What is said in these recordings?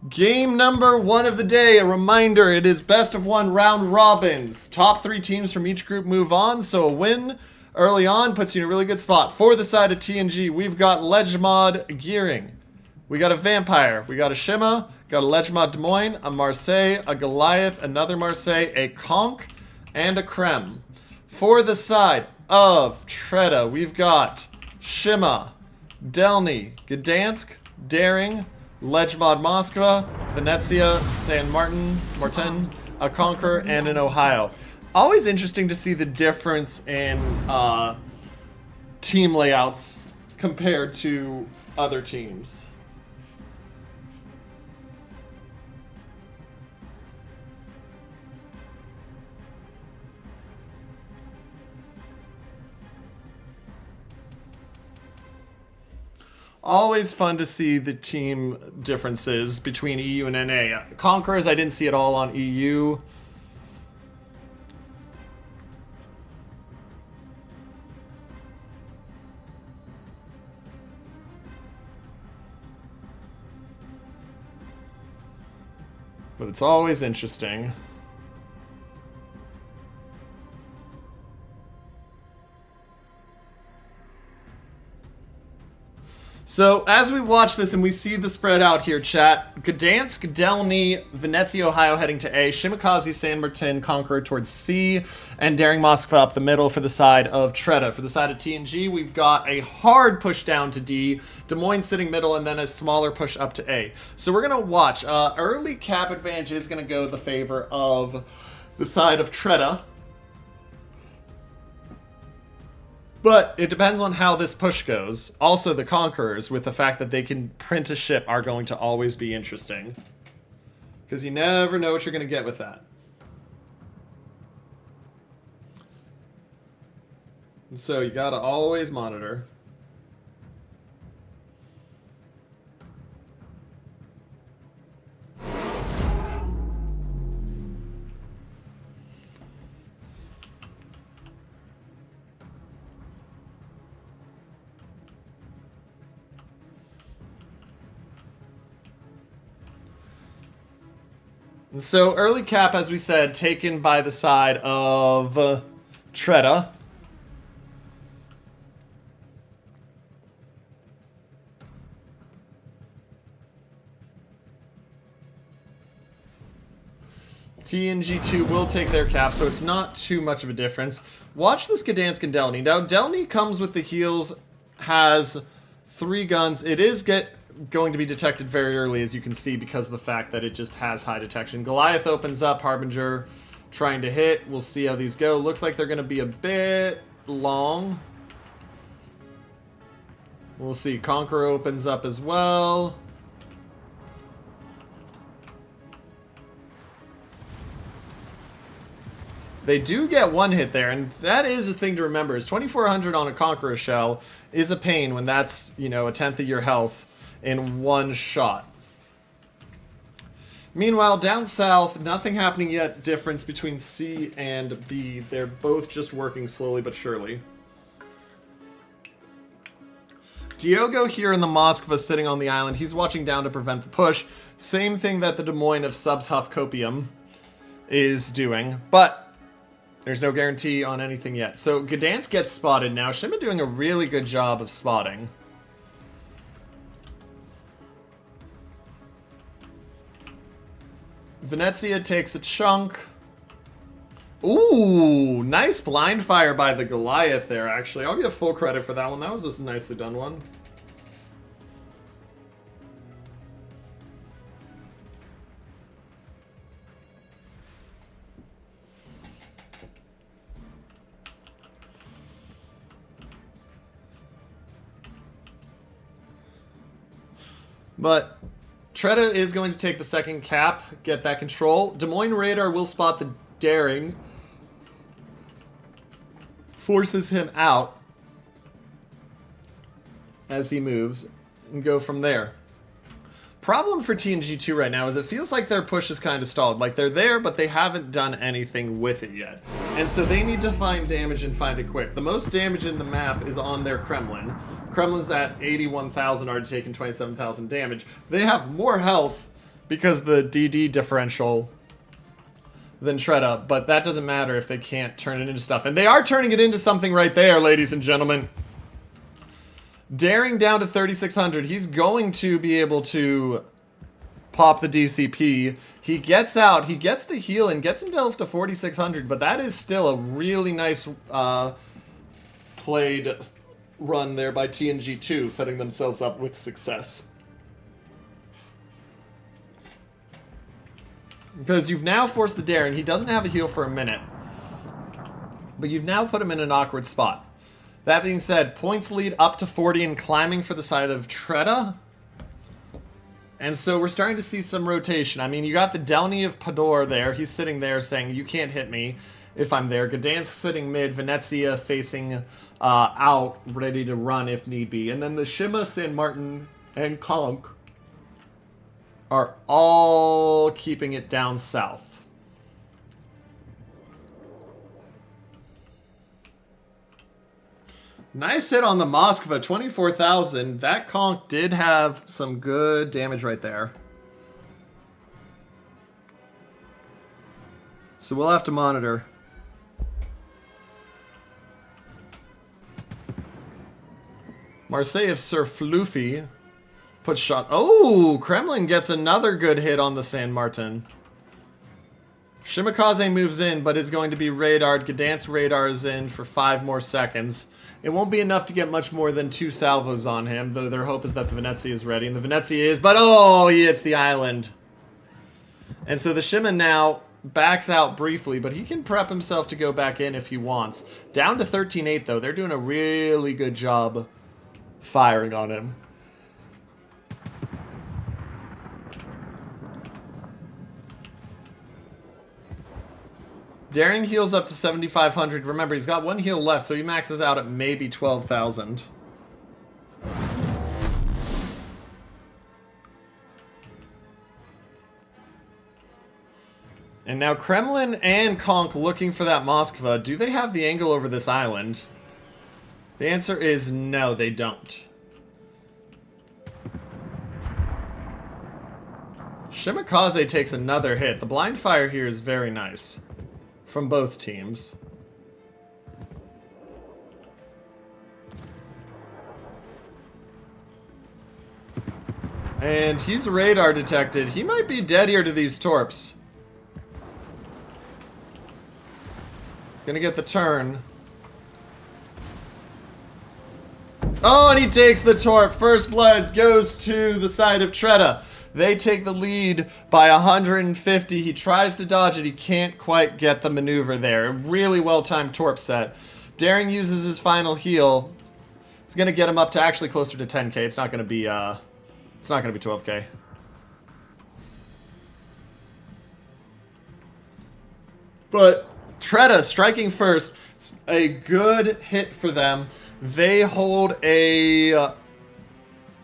Game number 1 of the day. A reminder, it is best of 1 round robins. Top 3 teams from each group move on, so a win early on puts you in a really good spot. For the side of TNG, we've got Legmod Gearing. We got a Vampire. We got a Shima. Got a Legmod Des Moines, a Marseille, a Goliath, another Marseille, a Conch, and a Krem. For the side of TRETA, we've got Shima, Delny, Gdansk, Daring, Legmod Moskva, Venezia, San Martin, a Conquer, and an Ohio. Always interesting to see the difference in team layouts compared to other teams. Always fun to see the team differences between EU and NA. Conquerors, I didn't see it all on EU. But it's always interesting. So, as we watch this and we see the spread out here, chat, Gdansk, Delny, Venezia, Ohio heading to A, Shimakaze, San Martin, Conqueror towards C, and Daring Moskva up the middle for the side of TRETA. For the side of TNG, we've got a hard push down to D, Des Moines sitting middle, and then a smaller push up to A. So we're going to watch. Early cap advantage is going to go the favor of the side of TRETA. But it depends on how this push goes. Also, the Conquerors, with the fact that they can print a ship, are going to always be interesting. Because you never know what you're going to get with that. And so you got to always monitor. So early cap, as we said, taken by the side of TRETA. TNG2 will take their cap, so it's not too much of a difference. Watch this Gdansk and Delny. Now, Delny comes with the heals, has 3 guns. It is going to be detected very early, as you can see, because of the fact that it just has high detection. Goliath opens up, Harbinger trying to hit. We'll see how these go. Looks like they're going to be a bit long. We'll see. Conqueror opens up as well. They do get 1 hit there, and that is a thing to remember, is 2400 on a Conqueror shell is a pain when that's, you know, a 10th of your health in 1 shot. Meanwhile, down south, nothing happening yet. Difference between C and B. They're both just working slowly but surely. Diogo here in the Moskva sitting on the island. He's watching down to prevent the push. Same thing that the Des Moines of Subshuff Copium is doing, but there's no guarantee on anything yet. So Gdansk gets spotted now. Shima doing a really good job of spotting. Venezia takes a chunk. Ooh, nice blind fire by the Goliath there, actually. I'll give full credit for that one. That was a nicely done one. But TRETA is going to take the second cap, get that control. Des Moines Radar will spot the Daring. Forces him out as he moves and go from there. Problem for TNG2 right now is it feels like their push is kind of stalled. Like they're there, but they haven't done anything with it yet. And so they need to find damage and find it quick. The most damage in the map is on their Kremlin. Kremlin's at 81,000, already taking 27,000 damage. They have more health because the DD differential than TRETA, but that doesn't matter if they can't turn it into stuff. And they are turning it into something right there, ladies and gentlemen. Daring down to 3,600. He's going to be able to pop the DCP. He gets out. He gets the heal and gets himself to 4,600, but that is still a really nice played run there by TNG2, setting themselves up with success. Because you've now forced the daring. He doesn't have a heal for a minute, but you've now put him in an awkward spot. That being said, points lead up to 40 and climbing for the side of TRETA. And so we're starting to see some rotation. I mean, you got the Delny of Pador there. He's sitting there saying, you can't hit me if I'm there. Gdansk sitting mid. Venezia facing out, ready to run if need be. And then the Shima, San Martin, and Konk are all keeping it down south. Nice hit on the Moskva, 24,000. That Konk did have some good damage right there. So we'll have to monitor. Marseille of Sir Floofy puts shot. Oh, Kremlin gets another good hit on the San Martin. Shimakaze moves in, but is going to be radared. Gdansk radars in for 5 more seconds. It won't be enough to get much more than 2 salvos on him, though their hope is that the Venezia is ready. And the Venezia is, but oh, he hits the island. And so the Shima now backs out briefly, but he can prep himself to go back in if he wants. Down to 13-8, though. They're doing a really good job firing on him. Daring heals up to 7,500. Remember, he's got 1 heal left, so he maxes out at maybe 12,000. And now Kremlin and Konk looking for that Moskva. Do they have the angle over this island? The answer is no, they don't. Shimakaze takes another hit. The blind fire here is very nice from both teams. And he's radar detected. He might be dead here to these torps. He's gonna get the turn. Oh, and he takes the torp. First blood goes to the side of TRETA. They take the lead by 150. He tries to dodge it. He can't quite get the maneuver there. Really well-timed torp set. Daring uses his final heal. It's gonna get him up to actually closer to 10k. It's not gonna be 12k. But TRETA striking first. It's a good hit for them. They hold a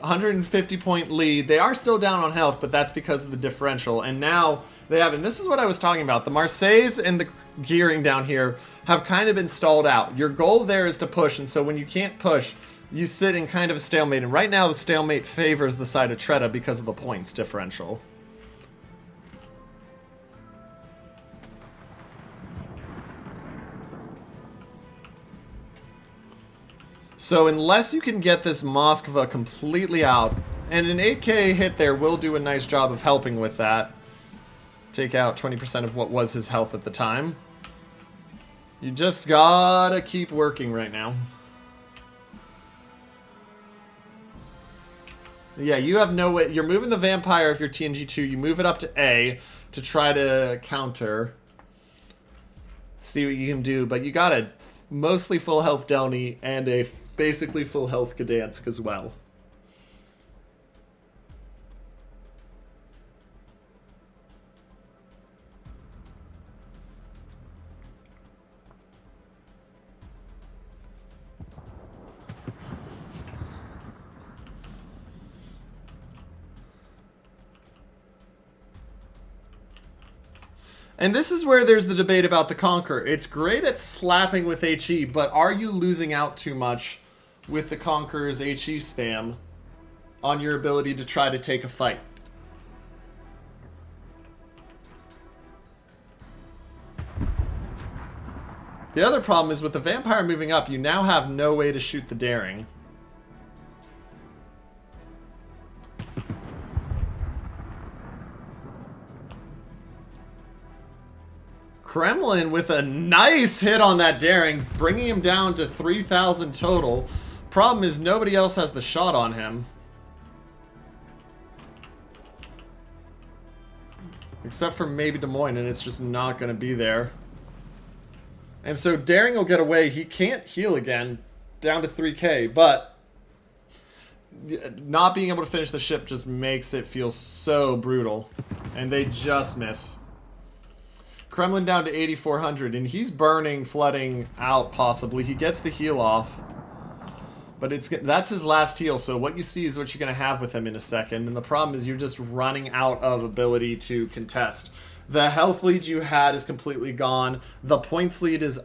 150 point lead. They are still down on health, but that's because of the differential. And now they have, and this is what I was talking about, the Marseilles and the gearing down here have kind of been stalled out. Your goal there is to push, and so when you can't push, you sit in kind of a stalemate. And right now the stalemate favors the side of TRETA because of the points differential. So unless you can get this Moskva completely out, and an 8k hit there will do a nice job of helping with that. Take out 20% of what was his health at the time. You just gotta keep working right now. Yeah, you have no way. You're moving the Vampire if you're TNG2. You move it up to A to try to counter. See what you can do, but you got a mostly full health Delny and a basically full health Gdansk as well. And this is where there's the debate about the Conquer. It's great at slapping with HE, but are you losing out too much with the Conqueror's HE spam on your ability to try to take a fight? The other problem is with the Vampire moving up, you now have no way to shoot the Daring. Kremlin with a nice hit on that Daring, bringing him down to 3,000 total. Problem is nobody else has the shot on him. Except for maybe Des Moines, and it's just not going to be there. And so Daring will get away. He can't heal again, down to 3k, but not being able to finish the ship just makes it feel so brutal. And they just miss. Kremlin down to 8,400, and he's burning, flooding out possibly. He gets the heal off. But that's his last heal, so what you see is what you're going to have with him in a second. And the problem is you're just running out of ability to contest. The health lead you had is completely gone. The points lead is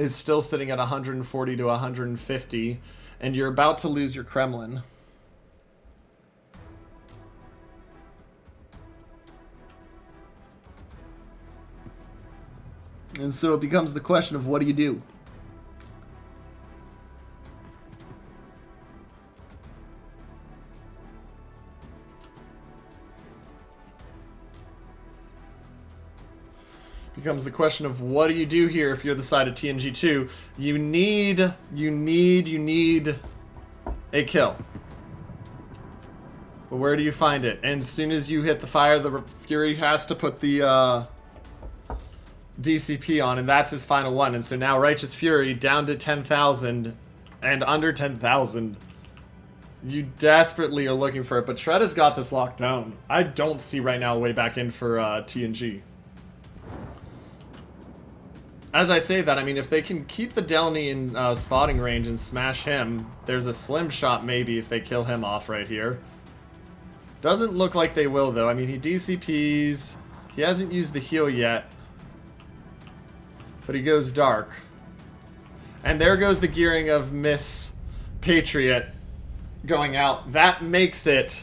still sitting at 140 to 150. And you're about to lose your Kremlin. And so it becomes the question of what do you do? Becomes the question of what do you do here if you're the side of TNG2? You need a kill. But where do you find it? And as soon as you hit the fire, the Fury has to put the DCP on, and that's his final one. And so now Righteous Fury down to 10,000 and under 10,000. You desperately are looking for it, but TRETA's got this locked down. I don't see right now a way back in for TNG. As I say that, I mean, if they can keep the Delny in spotting range and smash him, there's a slim shot maybe if they kill him off right here. Doesn't look like they will, though. I mean, he DCPs. He hasn't used the heal yet. But he goes dark. And there goes the gearing of Miss Patriot going out. That makes it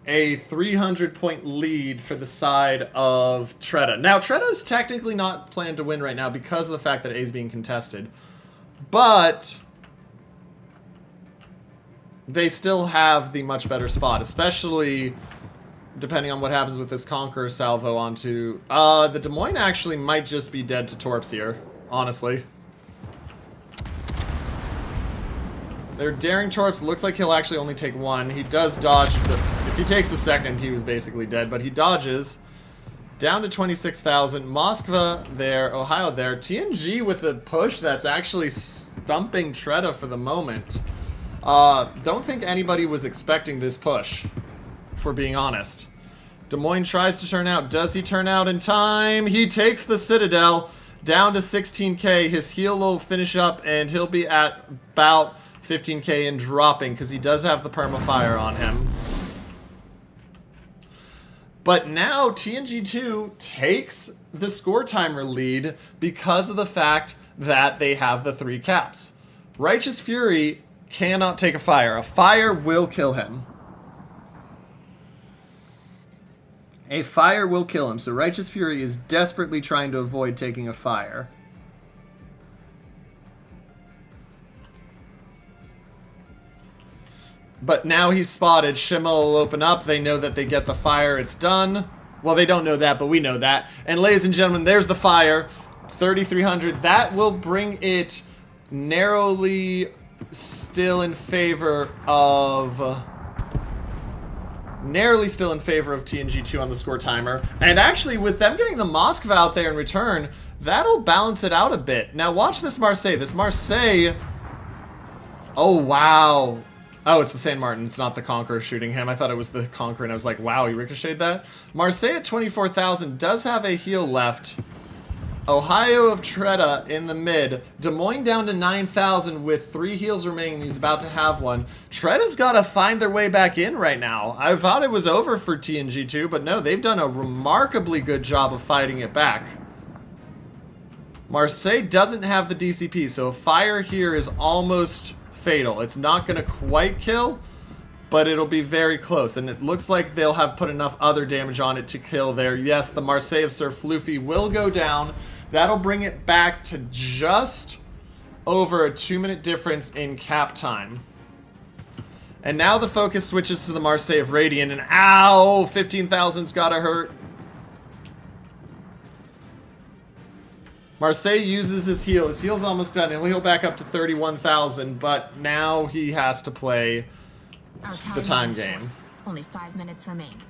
a 300-point lead for the side of TRETA. Now, TRETA is technically not planned to win right now because of the fact that A is being contested. But they still have the much better spot, especially depending on what happens with this Conqueror salvo onto... the Des Moines actually might just be dead to Torps here, honestly. Their Daring Torps looks like he'll actually only take one. He does dodge. If he takes a second, he was basically dead, but he dodges. Down to 26,000. Moskva there, Ohio there. TNG with a push that's actually stumping TRETA for the moment. Don't think anybody was expecting this push, if we're being honest. Des Moines tries to turn out. Does he turn out in time? He takes the Citadel down to 16k. His heal will finish up, and he'll be at about 15k and dropping because he does have the permafire on him. But now TNG2 takes the score timer lead because of the fact that they have the 3 caps. Righteous Fury cannot take a fire. A fire will kill him. A fire will kill him. So Righteous Fury is desperately trying to avoid taking a fire. But now he's spotted. Shima will open up. They know that they get the fire. It's done. Well, they don't know that, but we know that. And ladies and gentlemen, there's the fire. 3,300. That will bring it narrowly still in favor of... narrowly still in favor of TNG2 on the score timer. And actually, with them getting the Moskva out there in return, that'll balance it out a bit. Now, watch this Marseille. This Marseille... oh, wow. Oh, it's the San Martin. It's not the Conqueror shooting him. I thought it was the Conqueror, and I was like, wow, he ricocheted that. Marseille at 24,000 does have a heal left. Ohio of TRETA in the mid. Des Moines down to 9,000 with 3 heals remaining. He's about to have one. TRETA's got to find their way back in right now. I thought it was over for TNG2, but no, they've done a remarkably good job of fighting it back. Marseille doesn't have the DCP, so a fire here is almost fatal. It's not going to quite kill, but it'll be very close. And it looks like they'll have put enough other damage on it to kill there. Yes, the Marseille of Sir Floofy will go down. That'll bring it back to just over a 2-minute difference in cap time. And now the focus switches to the Marseille of Radiant, and ow, 15,000's gotta hurt. Marseille uses his heal. His heal's almost done. He'll heal back up to 31,000, but now he has to play the time game. Only 5 minutes remain.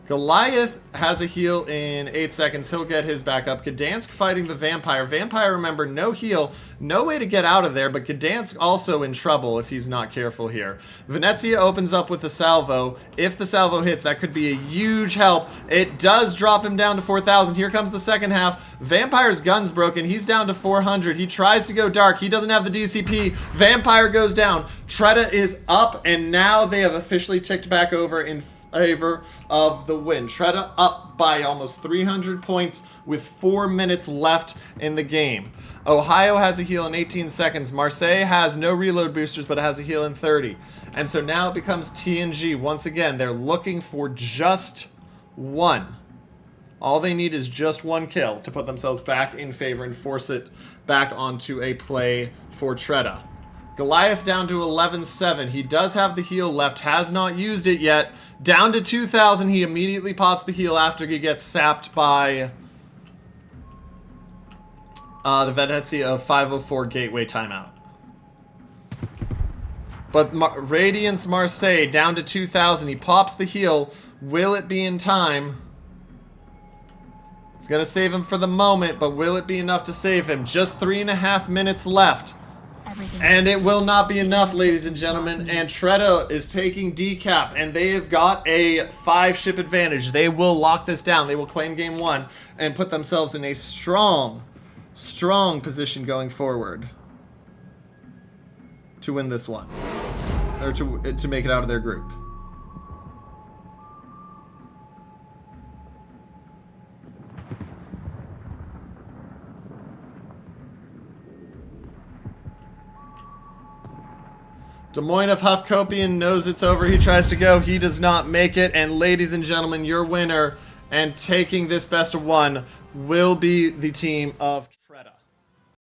Goliath has a heal in 8 seconds. He'll get his back up. Gdansk fighting the Vampire. Vampire, remember, no heal. No way to get out of there, but Gdansk also in trouble if he's not careful here. Venezia opens up with the salvo. If the salvo hits, that could be a huge help. It does drop him down to 4,000. Here comes the second half. Vampire's gun's broken. He's down to 400. He tries to go dark. He doesn't have the DCP. Vampire goes down. TRETA is up, and now they have officially ticked back over in favor of the win. TRETA up by almost 300 points with 4 minutes left in the game. Ohio has a heal in 18 seconds. Marseille has no reload boosters, but it has a heal in 30. And so now it becomes TNG. Once again, they're looking for just one. All they need is just one kill to put themselves back in favor and force it back onto a play for TRETA. Goliath down to 11-7. He does have the heal left, has not used it yet. Down to 2,000. He immediately pops the heal after he gets sapped by the Venezia of 504 Gateway timeout. But Radiance Marseille down to 2,000. He pops the heal. Will it be in time? It's going to save him for the moment, but will it be enough to save him? Just 3.5 minutes left. And it will not be enough, ladies and gentlemen. And TRETA is taking decap, and they have got a 5-ship advantage. They will lock this down. They will claim game 1 and put themselves in a strong position going forward to win this one, or to make it out of their group. Des Moines of Huffcopian knows it's over. He tries to go. He does not make it. And ladies and gentlemen, your winner and taking this best of 1 will be the team of